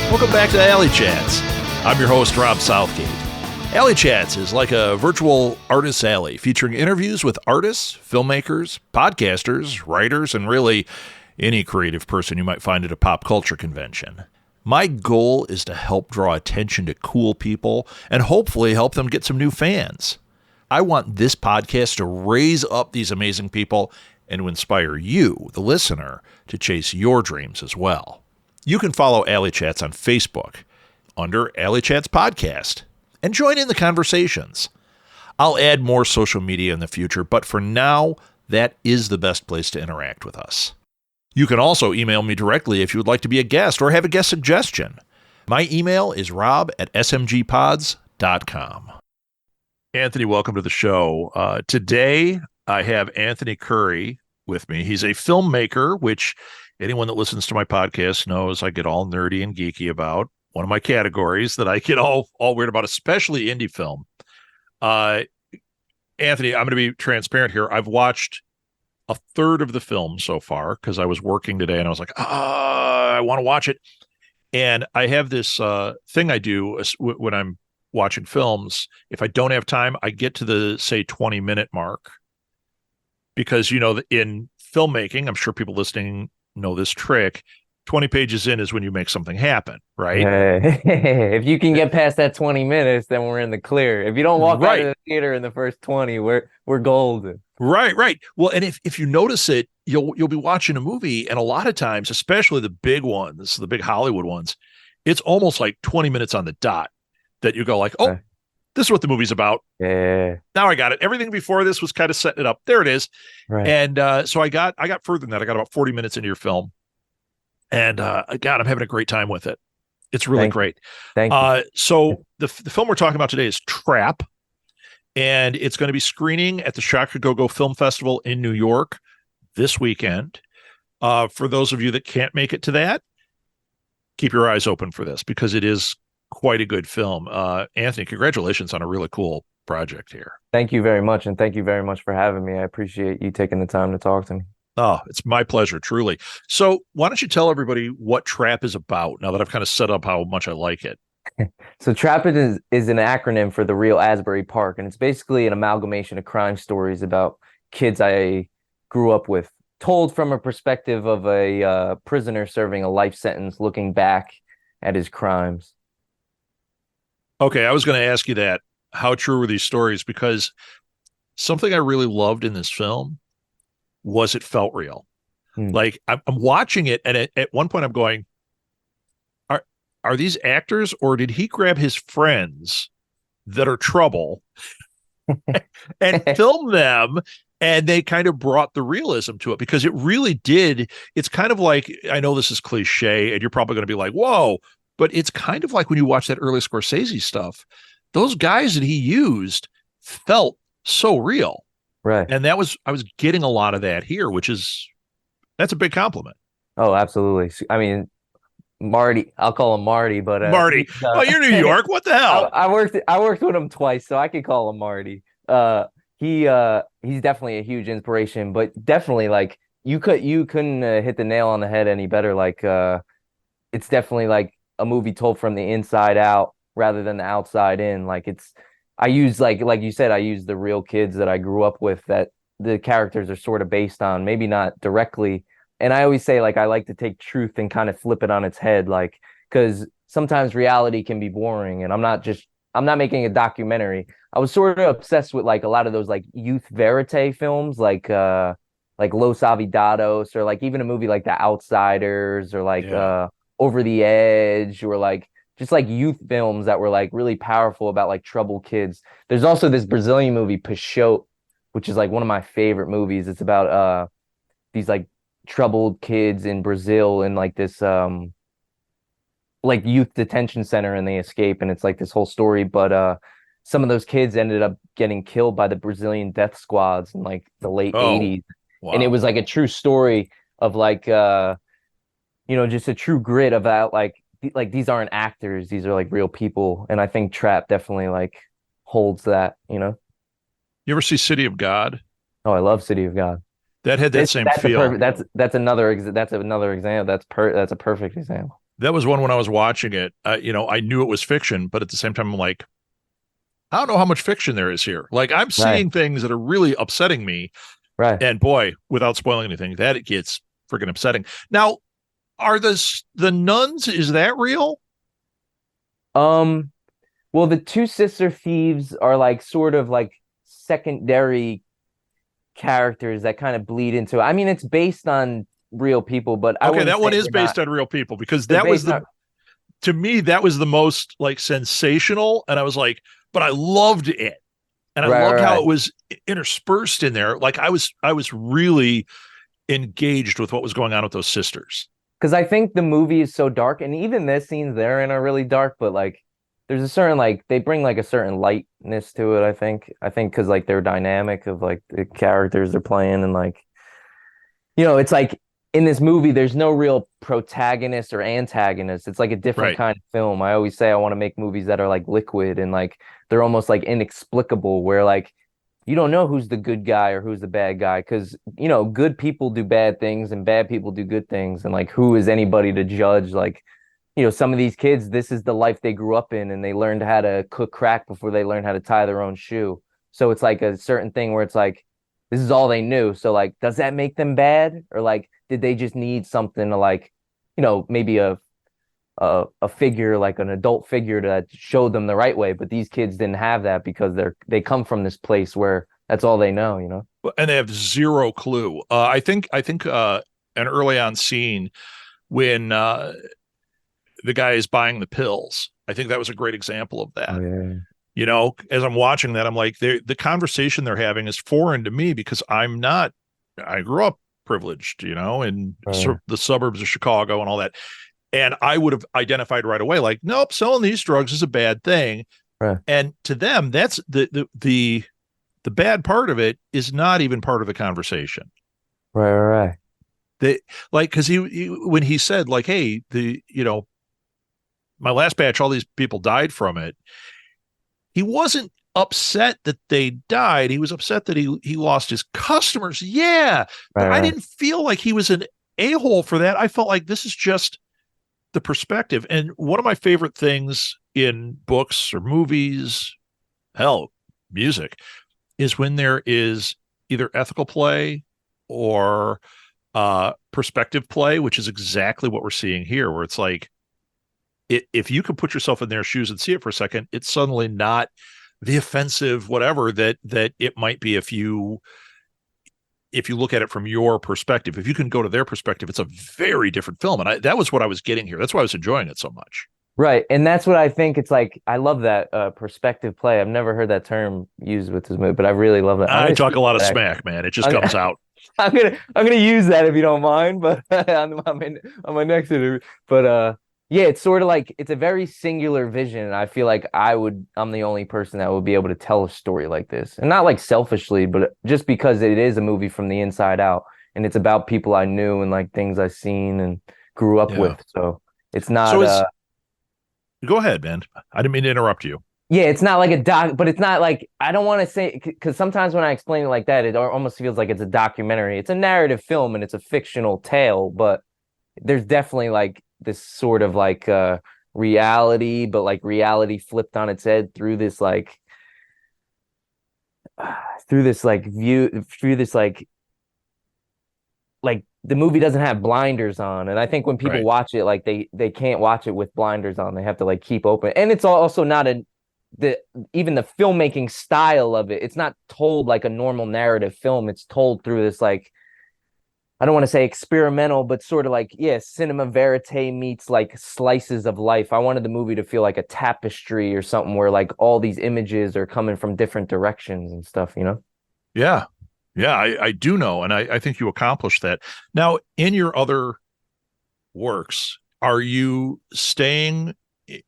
Welcome back to Alley Chats. I'm your host, Rob Southgate. Alley Chats is like a virtual artist's alley featuring interviews with artists, filmmakers, podcasters, writers, and really any creative person you might find at a pop culture convention. My goal is to help draw attention to cool people and hopefully help them get some new fans. I want this podcast to raise up these amazing people and to inspire you, the listener, to chase your dreams as well. You can follow Alley Chats on Facebook under Alley Chats Podcast and join in the conversations. I'll add more social media in the future, but for now, that is the best place to interact with us. You can also email me directly if you would like to be a guest or have a guest suggestion. My email is rob@smgpods.com. Anthony, welcome to the show. Today, I have Anthony Curry with me. He's a filmmaker, which anyone that listens to my podcast knows I get all nerdy and geeky about. One of my categories that I get all weird about, especially indie film. Anthony, I'm going to be transparent here. I've watched a third of the film so far because I was working today and I was like, I want to watch it. And I have this thing I do when I'm watching films. If I don't have time, I get to the, say, 20-minute mark. Because, you know, in filmmaking, I'm sure people listening know this trick. 20 pages in is when you make something happen, right? If you can get past that 20 minutes, then we're in the clear. If you don't walk out of the theater in the first 20, we're golden. Right. Well, and if you notice it, you'll be watching a movie, and a lot of times, especially the big ones, the big Hollywood ones, it's almost like 20 minutes on the dot that you go like, oh, this is what the movie's about. Yeah. Now I got it. Everything before this was kind of setting it up. There it is. Right. And so I got further than that. I got about 40 minutes into your film. And God, I'm having a great time with it. It's really great. Thank you. So the film we're talking about today is Trap. And it's going to be screening at the Shaka Go Film Festival in New York this weekend. For those of you that can't make it to that, keep your eyes open for this because it is quite a good film. Anthony, congratulations on a really cool project here. Thank you very much. And thank you very much for having me. I appreciate you taking the time to talk to me. Oh, it's my pleasure, truly. So why don't you tell everybody what Trap is about now that I've kind of set up how much I like it? So Trap is an acronym for the real Asbury Park. And it's basically an amalgamation of crime stories about kids I grew up with, told from a perspective of a prisoner serving a life sentence, looking back at his crimes. Okay, I was going to ask you that. How true were these stories? Because something I really loved in this film was it felt real. Like I'm watching it, and at one point I'm going, are these actors, or did he grab his friends that are trouble and film them? And they kind of brought the realism to it because it really did. It's kind of like, I know this is cliche, and you're probably going to be like, whoa. But it's kind of like when you watch that early Scorsese stuff, those guys that he used felt so real. Right. And I was getting a lot of that here, that's a big compliment. Oh, absolutely. I mean, Marty, I'll call him Marty, but Marty. Oh, you're New York. What the hell? I worked with him twice, so I could call him Marty. He's definitely a huge inspiration, but definitely like you couldn't hit the nail on the head any better. Like it's definitely like a movie told from the inside out rather than the outside in. Like I use like you said, I use the real kids that I grew up with that the characters are sort of based on, maybe not directly. And I always say, like, I like to take truth and kind of flip it on its head, like, because sometimes reality can be boring. And I'm not making a documentary. I was sort of obsessed with like a lot of those like youth verite films, like Los Avidados, or like even a movie like The Outsiders, or like Over the Edge, or like just like youth films that were like really powerful about like troubled kids. There's also this Brazilian movie, Peixoto, which is like one of my favorite movies. It's about these like troubled kids in Brazil in like this like youth detention center, and they escape, and it's like this whole story. But some of those kids ended up getting killed by the Brazilian death squads in like the late 80s. Wow. And it was like a true story of like just a true grit about like these aren't actors, these are like real people. And I think Trap definitely like holds that. You ever see City of God? Oh, I love City of God. That had that same feel. That's another example. That's a perfect example. That was one when I was watching it. I knew it was fiction, but at the same time, I'm like, I don't know how much fiction there is here. Like, I'm Right, seeing things that are really upsetting me. right. And boy, without spoiling anything, that it gets freaking upsetting. Now, are the nuns? Is that real? Um, well, the two sister thieves are like sort of like secondary characters that kind of bleed into it. I mean, it's based on real people, but I Okay, wouldn't that say one is they're not. based on real people because They're that was based the on to me that was the most like sensational, and I was like, but I loved it, and I right, loved how right, it was interspersed in there. Like I was really engaged with what was going on with those sisters. because I think the movie is so dark, and even the scenes they're in are really dark, but like there's a certain like they bring like a certain lightness to it, I think because like they're dynamic of like the characters they're playing and like it's like in this movie there's no real protagonist or antagonist. It's like a different Right. kind of film. I always say I want to make movies that are like liquid and like they're almost like inexplicable, where like you don't know who's the good guy or who's the bad guy because good people do bad things and bad people do good things, and like who is anybody to judge? Like some of these kids, this is the life they grew up in, and they learned how to cook crack before they learned how to tie their own shoe. So it's like a certain thing where it's like this is all they knew. So like, does that make them bad, or like did they just need something to like, maybe a figure like an adult figure to show them the right way? But these kids didn't have that because they come from this place where that's all they know. And they have zero clue. I think an early on scene when the guy is buying the pills. I think that was a great example of Oh that. yeah. As I'm watching that, I'm like, the conversation they're having is foreign to me because I'm not. I grew up privileged, in Right. the suburbs of Chicago and all that, and I would have identified right away, like, nope, selling these drugs is a bad thing. Right. And to them, that's the bad part of it is not even part of the conversation. Right. Right. Right. They like because when he said like, hey, my last batch, all these people died from it. He wasn't upset that they died. He was upset that he lost his customers. Yeah, but Right. I Right. didn't feel like he was an a-hole for that. I felt like this is just the perspective. And one of my favorite things in books or movies, hell, music, is when there is either ethical play or perspective play, which is exactly what we're seeing here, where it's like if you can put yourself in their shoes and see it for a second, it's suddenly not the offensive whatever that it might be if you look at it from your perspective. If you can go to their perspective, it's a very different film, and that was what I was getting here. That's why I was enjoying it so much. Right. And that's what I think it's like. I love that perspective play. I've never heard that term used with this movie, but I really love that. I'm I gonna talk steal a lot of that. smack, man. It just I'm, comes out. I'm gonna use that if you don't mind, but on my next interview. But yeah, it's sort of like it's a very singular vision, and I feel like I'm the only person that would be able to tell a story like this. And not like selfishly, but just because it is a movie from the inside out, and it's about people I knew and like things I've seen and grew up Yeah. with. So it's So not is go ahead, man. I didn't mean to interrupt you. yeah, it's not like a doc, but it's not like I don't want to say because sometimes when I explain it like that, it almost feels like it's a documentary. It's a narrative film and it's a fictional tale, but there's definitely like this sort of like reality, but like reality flipped on its head through this through this like view through this like the movie doesn't have blinders on, and I think when people Right. watch it like they can't watch it with blinders on. They have to like keep open, and it's also not the even the filmmaking style of it. It's not told like a normal narrative film. It's told through this like I don't want to say experimental, but sort of like yeah, cinema verite meets like slices of life. I wanted the movie to feel like a tapestry or something where like all these images are coming from different directions and stuff. Yeah. Yeah, I do know, and I think you accomplished that. Now, in your other works, are you staying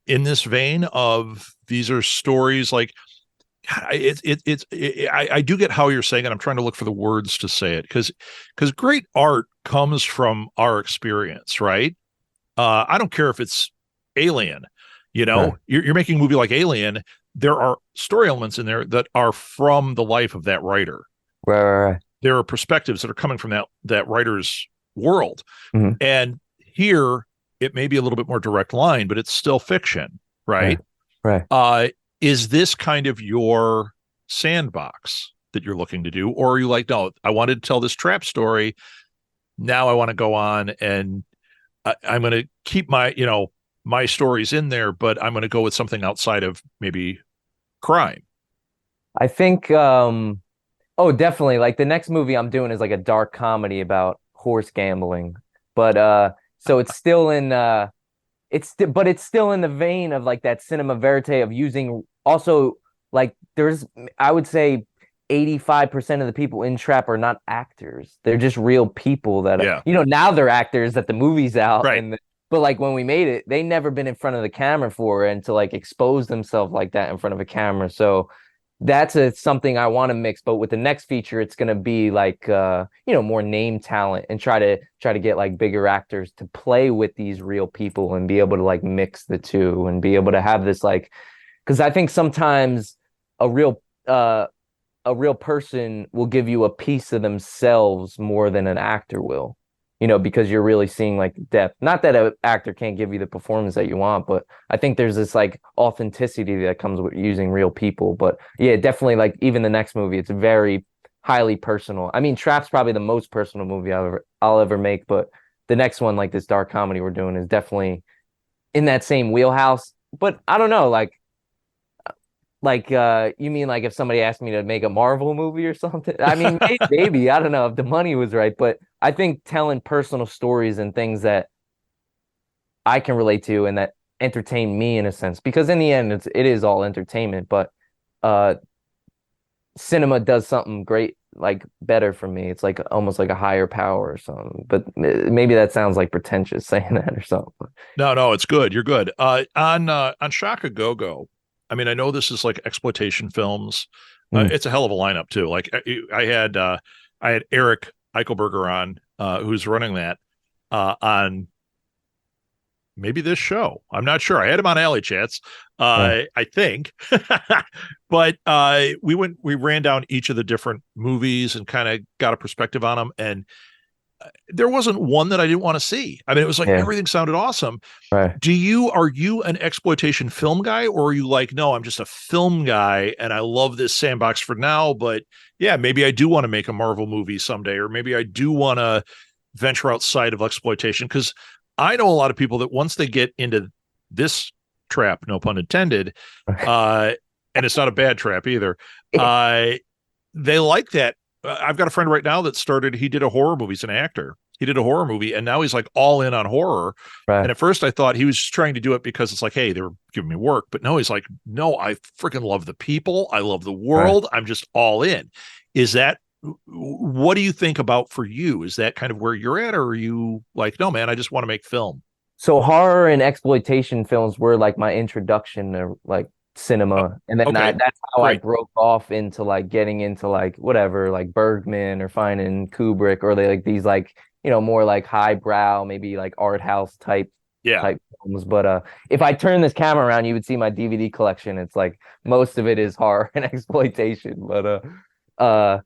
in this vein of these are stories like I do get how you're saying it. I'm trying to look for the words to say it because great art comes from our experience, right? I don't care if it's Alien, Right, you're making a movie like Alien. There are story elements in there that are from the life of that writer. right, right, right. There are perspectives that are coming from that writer's world. Mhm. And here it may be a little bit more direct line, but it's still fiction, Right. right? Right. Is this kind of your sandbox that you're looking to do? Or are you like, no, I wanted to tell this trap story. Now I want to go on and I'm going to keep my stories in there, but I'm going to go with something outside of maybe crime. I think oh, definitely. Like the next movie I'm doing is like a dark comedy about horse gambling. But so it's still in but it's still in the vein of like that cinema verite of using also like there's I would say 85% of the people in Trap are not actors. They're just real people that Yeah. now they're actors that the movie's out Right. but like when we made it, they never been in front of the camera for and to like expose themselves like that in front of a camera. So that's something I want to mix, but with the next feature, it's gonna be like more name talent and try to get like bigger actors to play with these real people and be able to like mix the two and be able to have this like because I think sometimes a real uh a real person will give you a piece of themselves more than an actor will, because you're really seeing like depth. Not that an actor can't give you the performance that you want, but I think there's this like authenticity that comes with using real people. But yeah, definitely like even the next movie, it's very highly personal. I mean, Trap's probably the most personal movie I'll ever make, but the next one, like this dark comedy we're doing, is definitely in that same wheelhouse. But I don't know, you mean like if somebody asked me to make a Marvel movie or something? I mean, maybe, I don't know if the money was right, but I think telling personal stories and things that I can relate to and that entertain me in a sense, because in the end it is all entertainment, but uh cinema does something great like better for me. It's like almost like a higher power or something. But maybe that sounds like pretentious saying that or something. No, no, it's good. You're good. On Shaka Go Go, I mean, I know this is like exploitation films. Mm, It's a hell of a lineup too. Like I had Eric Eichelberger on, who's running that on maybe this show. I'm not sure. I had him on Alley Chats, right, I think. But we ran down each of the different movies and kind of got a perspective on them. And there wasn't one that I didn't want to see. I mean, it was like yeah, everything sounded awesome. right. Are you an exploitation film guy, or are you like, no, I'm just a film guy and I love this sandbox for now, but yeah, maybe I do want to make a Marvel movie someday, or maybe I do want to venture outside of exploitation? Because I know a lot of people that once they get into this trap, no pun intended, uh, and it's not a bad trap either, uh, they like that. I've got a friend right now that he did a horror movie. He's an actor. He did a horror movie and now he's like all in on horror. And Right, at first I thought he was just trying to do it because it's like, hey, they were giving me work. But no, he's like, no, I freaking love the people. I love the right. world. I'm just all in. Is that, what do you think about for you? Is that kind of where you're at? Or are you like, no, man, I just want to make film? So horror and exploitation films were like my introduction to like Oh, cinema. And then okay, that's how I great. broke off into like getting into like whatever, like Bergman or finding Kubrick or they like these like, more like highbrow, maybe like art house Yeah. type films. But if I turn this camera around, you would see my DVD collection. It's like most of it is horror and exploitation. But uh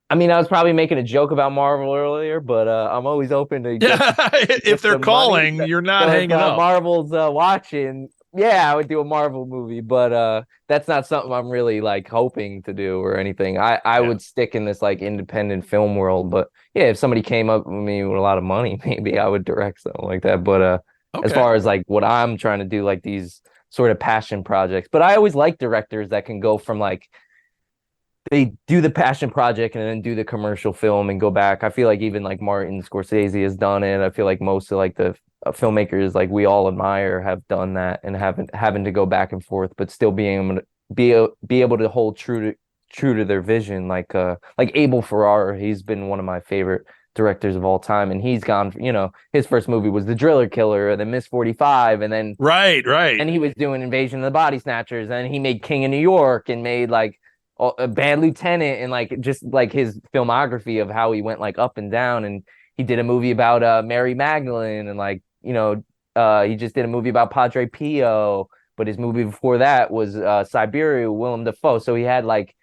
I mean, I was probably making a joke about Marvel earlier, but I'm always open to If get they're some money. calling, you're not So if hanging up. Marvel's watching, yeah, I would do a Marvel movie, but that's not something I'm really like hoping to do or anything. I Yeah. would stick in this like independent film world, but yeah, if somebody came up with me with a lot of money, maybe I would direct something like that. But as Okay. far as like what I'm trying to do, like these sort of passion projects, but I always like directors that can go from like they do the passion project and then do the commercial film and go back. I feel like even like Martin Scorsese has done it. I feel like most of like the filmmakers like we all admire have done that and haven't having to go back and forth, but still being able to be able to hold true to their vision. Like Abel Ferrara, he's been one of my favorite directors of all time, and he's gone. His first movie was The Driller Killer, and then Miss 45, Right, right. and he was doing Invasion of the Body Snatchers, and he made King of New York, and made like a Bad Lieutenant, and like just like his filmography of how he went like up and down. And he did a movie about Mary Magdalene, and like he just did a movie about Padre Pio, but his movie before that was Siberia with Willem Dafoe. So he had like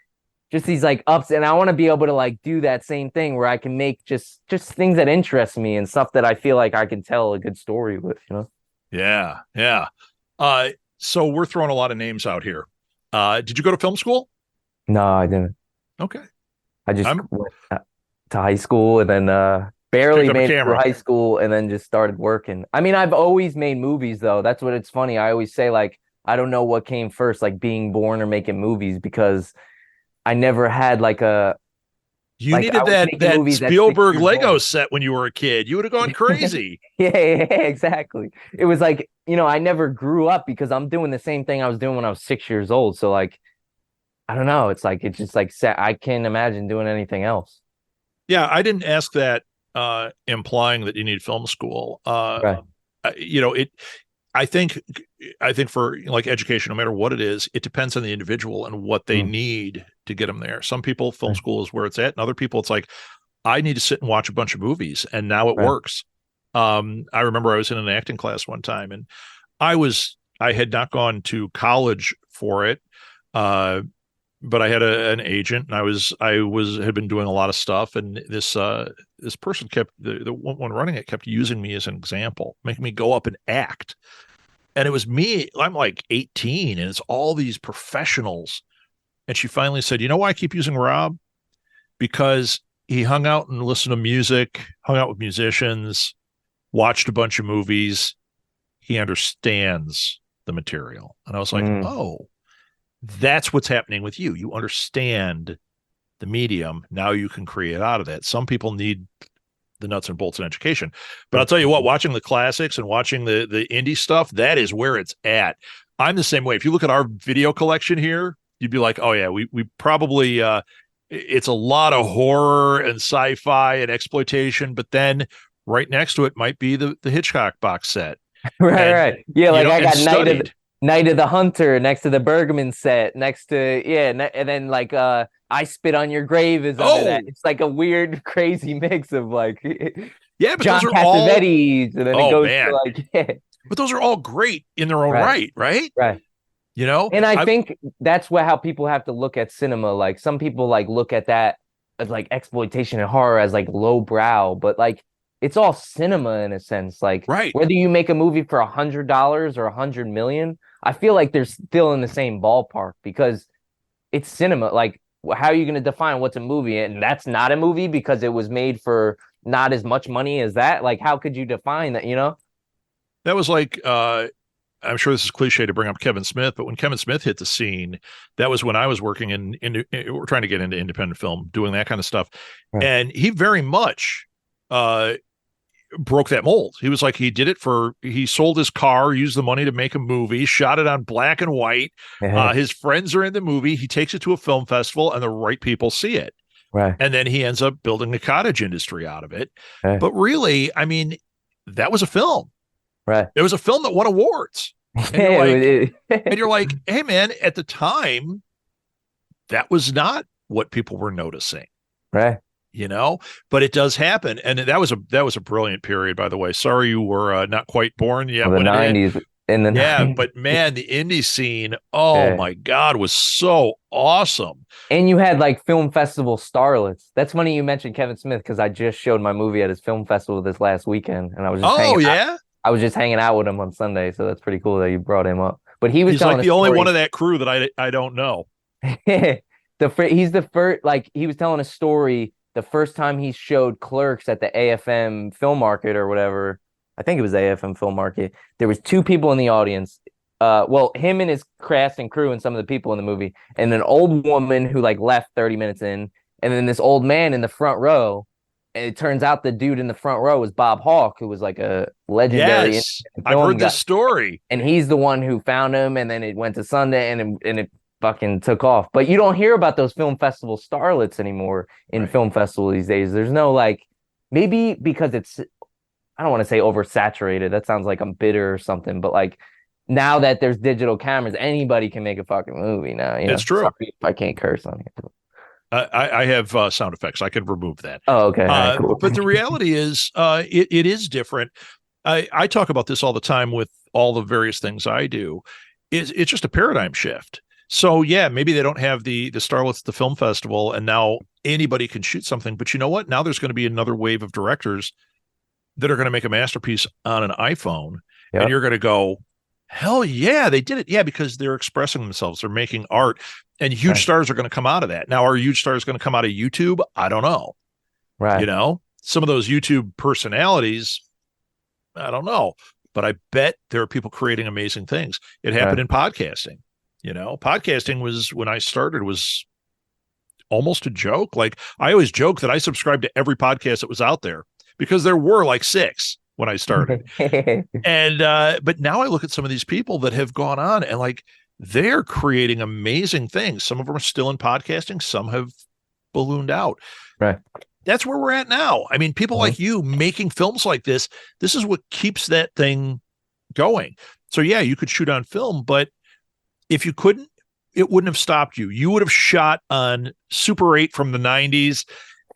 just these like ups, and I want to be able to like do that same thing where I can make just things that interest me and stuff that I feel like I can tell a good story with, you know? Yeah, yeah. So we're throwing a lot of names out here. Did you go to film school? No, I didn't. Okay. I just I'm went to high school and then picked barely up a made it through camera. high school and then just started working. I mean, I've always made movies though. That's what it's funny. I always say like I don't know what came first, like being born or making movies, because I never had like a You like I needed was that making that movies at six Spielberg years Lego old. set when you were a kid. You would have gone crazy. Yeah, exactly. It was like, I never grew up because I'm doing the same thing I was doing when I was 6 years old. So like, I don't know. It's like it's just like I can't imagine doing anything else. Yeah, I didn't ask that implying that you need film school. Right. You know, it I think I think for like education, no matter what it is, it depends on the individual and what they Mm, need to get them there. Some people, film right. school is where it's at, and other people, it's like I need to sit and watch a bunch of movies, and now it Right. works. I remember I was in an acting class one time, and I had not gone to college for it, uh, but I had an agent, and I had been doing a lot of stuff, and this person kept the one running it kept using me as an example, making me go up and act, and it was me. I'm like 18, and it's all these professionals, and she finally said, "You know why I keep using Rob? Because he hung out and listened to music, hung out with musicians, watched a bunch of movies. He understands the material." And I was like, Mm, oh, that's what's happening with you. You understand the medium. Now you can create out of that. Some people need the nuts and bolts in education. But I'll sure. tell you what, watching the classics and watching the indie stuff, that is where it's at. I'm the same way. If you look at our video collection here, you'd be like, oh yeah, we probably it's a lot of horror and sci-fi and exploitation, but then right next to it might be the Hitchcock box set. Right, And right. Yeah, like I and got studied. Night of the Hunter next to the Bergman set, next to and then like I Spit on Your Grave is under that. Oh, It's like a weird, crazy mix of like yeah, but John those are all, Cassavetes, and then it oh goes to man, like yeah, but those are all great in their own right, right, right? right. You know, And I I think that's what how people have to look at cinema. Like some people like look at that as like exploitation and horror as like low brow, but like it's all cinema in a sense. Like right. whether you make a movie for $100 or 100 million, I feel like they're still in the same ballpark because it's cinema. Like how are you going to define what's a movie? And that's not a movie because it was made for not as much money as that. Like how could you define that? You know? That was like I'm sure this is cliche to bring up Kevin Smith, but when Kevin Smith hit the scene, that was when I was working we're trying to get into independent film, doing that kind of stuff. Right. And he very much uh, broke that mold. He was like, he sold his car, used the money to make a movie, shot it on black and white. Yeah. His friends are in the movie. He takes it to a film festival, and the right people see it. Right. And then he ends up building a cottage industry out of it. Right. But really, I mean, that was a film. Right. It was a film that won awards. And you're like, It- and you're like, hey man, at the time, that was not what people were noticing, right. you know, but it does happen. And that was a brilliant period, by the way. Sorry you were not quite born yet Of the when it hit. 90s in the Yeah, 90s. but man, the indie scene, oh Yeah. my God, was so awesome. And you had like film festival starlets. That's funny you mentioned Kevin Smith because I just showed my movie at his film festival this last weekend, and Oh yeah, I was just hanging out with him on Sunday, so that's pretty cool that you brought him up. But he was he's like telling a the only one story. of that crew that I don't know. He's the first, like he was telling a story the first time he showed Clerks at the AFM Film Market or whatever. I think it was AFM Film Market. There was two people in the audience. Well, him and his cast and crew and some of the people in the movie, and an old woman who like left 30 minutes in, and then this old man in the front row. And it turns out the dude in the front row was Bob Hawke, who was like a legendary Yes, I've film heard guy. this story. And he's the one who found him, and then it went to Sunday, and it fucking took off. But you don't hear about those film festival starlets anymore in Right. film festival these days. There's no like, maybe because it's, I don't want to say oversaturated. That sounds like I'm bitter or something. But like now that there's digital cameras, anybody can make a fucking movie now. You know, It's true. sorry if I can't curse on here. I have sound effects. I can remove that. Oh, okay, all right, cool. But the reality is, it is different. I talk about this all the time with all the various things I do. It's just a paradigm shift. So yeah, maybe they don't have the starlets at the film festival, and now anybody can shoot something. But you know what? Now there's going to be another wave of directors that are going to make a masterpiece on an iPhone, and Yep. you're going to go, hell yeah, they did it. Yeah, because they're expressing themselves, they're making art, and huge Right. stars are going to come out of that. Now, are huge stars going to come out of YouTube? I don't know. Right. Some of those YouTube personalities, I don't know, but I bet there are people creating amazing things. It happened Right. in podcasting. Podcasting was, when I started, was almost a joke. Like, I always joke that I subscribed to every podcast that was out there because there were like 6 when I started. And but now I look at some of these people that have gone on, and like, they're creating amazing things. Some of them are still in podcasting, some have ballooned out. Right. That's where we're at now. I mean, people Mhm. like you making films like this is what keeps that thing going. So yeah, you could shoot on film, but if you couldn't, it wouldn't have stopped you. You would have shot on Super 8 from the 90s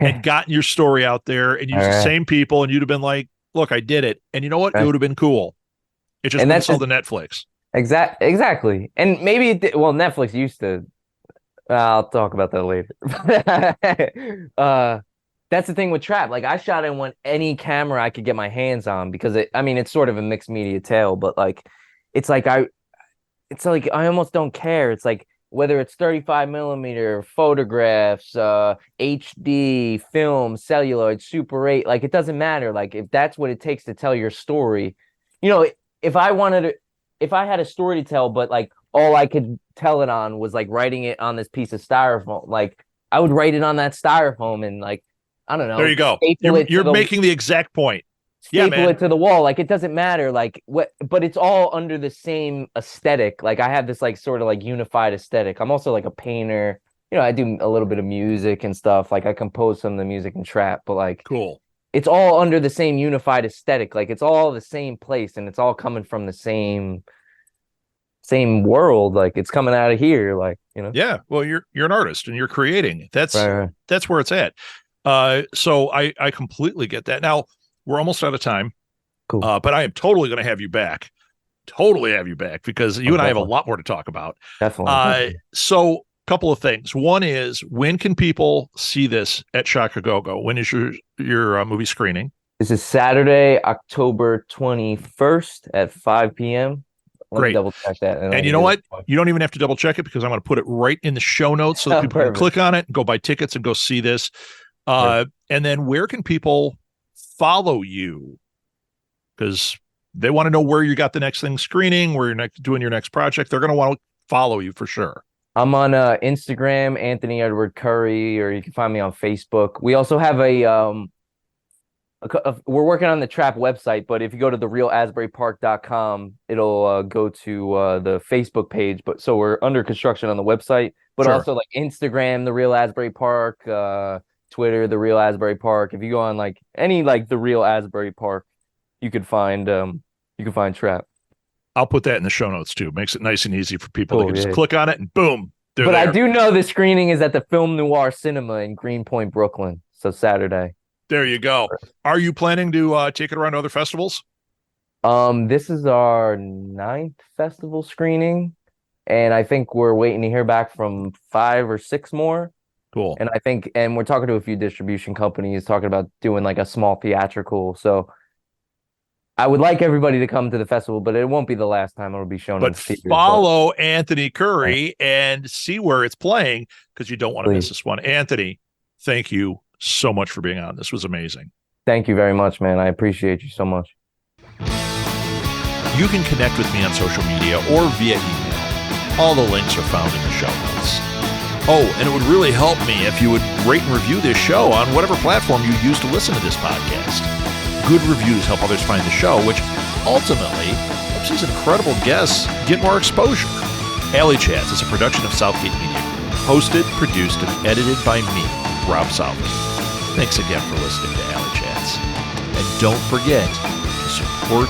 and gotten your story out there and All used the right. same people, and you'd have been like, look, I did it. And you know what? It Right. would have been cool. It just And wouldn't that's sell just to Netflix. exactly. And maybe well, Netflix used to. I'll talk about that later. That's the thing with trap. Like, I shot in any camera I could get my hands on because I mean, it's sort of a mixed media tale, but like, it's like it's like I almost don't care. It's like whether it's 35 millimeter photographs, HD film, celluloid, Super 8, like, it doesn't matter. Like, if that's what it takes to tell your story, you know, if I had a story to tell, but like all I could tell it on was like writing it on this piece of styrofoam, like, I would write it on that styrofoam and, like, I don't There know, you go. staple You're it to you're the making the exact point. Yeah, staple man. it to the wall. Like, it doesn't matter. Like, what, but it's all under the same aesthetic. Like, I have this like sort of like unified aesthetic. I'm also like a painter. I do a little bit of music and stuff. Like, I compose some of the music and trap, but like, Cool. it's all under the same unified aesthetic. Like, it's all the same place and it's all coming from the same world. Like, it's coming out of here. Like, Yeah. Well, you're an artist and you're creating. That's Right. that's where it's at. So I completely get that. Now we're almost out of time. Cool. But I am totally going to have you back. Totally have you back because you and I have a Definitely. lot more to talk about. Definitely. So couple of things. One is, when can people see this at Shakagogo? When is your movie screening? This is Saturday, October 21st at 5 p.m. Let me Great. double check that. And you know what? You don't even have to double check it because I'm going to put it right in the show notes so that people can click on it and go buy tickets and go see this. And then where can people follow you? Because they want to know where you got the next thing screening, where you're doing your next project. They're going to want to follow you for sure. I'm on Instagram, Anthony Edward Curry, or you can find me on Facebook. We also have we're working on the trap website, but if you go to therealasburypark.com, it'll go to the Facebook page. But so we're under construction on the website, but Sure. Also like Instagram, The Real Asbury Park, Twitter, The Real Asbury Park. If you go on like any like The Real Asbury Park, you could find trap. I'll put that in the show notes too. Makes it nice and easy for people. Cool, They can just click on it and boom, they're But there. I do know the screening is at the Film Noir Cinema in Greenpoint, Brooklyn. So Saturday. There you go. Are you planning to take it around to other festivals? This is our 9th festival screening, and I think we're waiting to hear back from 5 or 6 more. Cool. And we're talking to a few distribution companies talking about doing like a small theatrical. So I would like everybody to come to the festival, but it won't be the last time it'll be shown in But theaters. follow Anthony Curry and see where it's playing, because you don't want to miss this one. Anthony, thank you so much for being on. This was amazing. Thank you very much, man. I appreciate you so much. You can connect with me on social media or via email. All the links are found in the show notes. Oh, and it would really help me if you would rate and review this show on whatever platform you use to listen to this podcast. Good reviews help others find the show, which ultimately helps these incredible guests get more exposure. Alley Chats is a production of Southgate Media Group, hosted, produced, and edited by me, Rob Southgate. Thanks again for listening to Alley Chats. And don't forget to support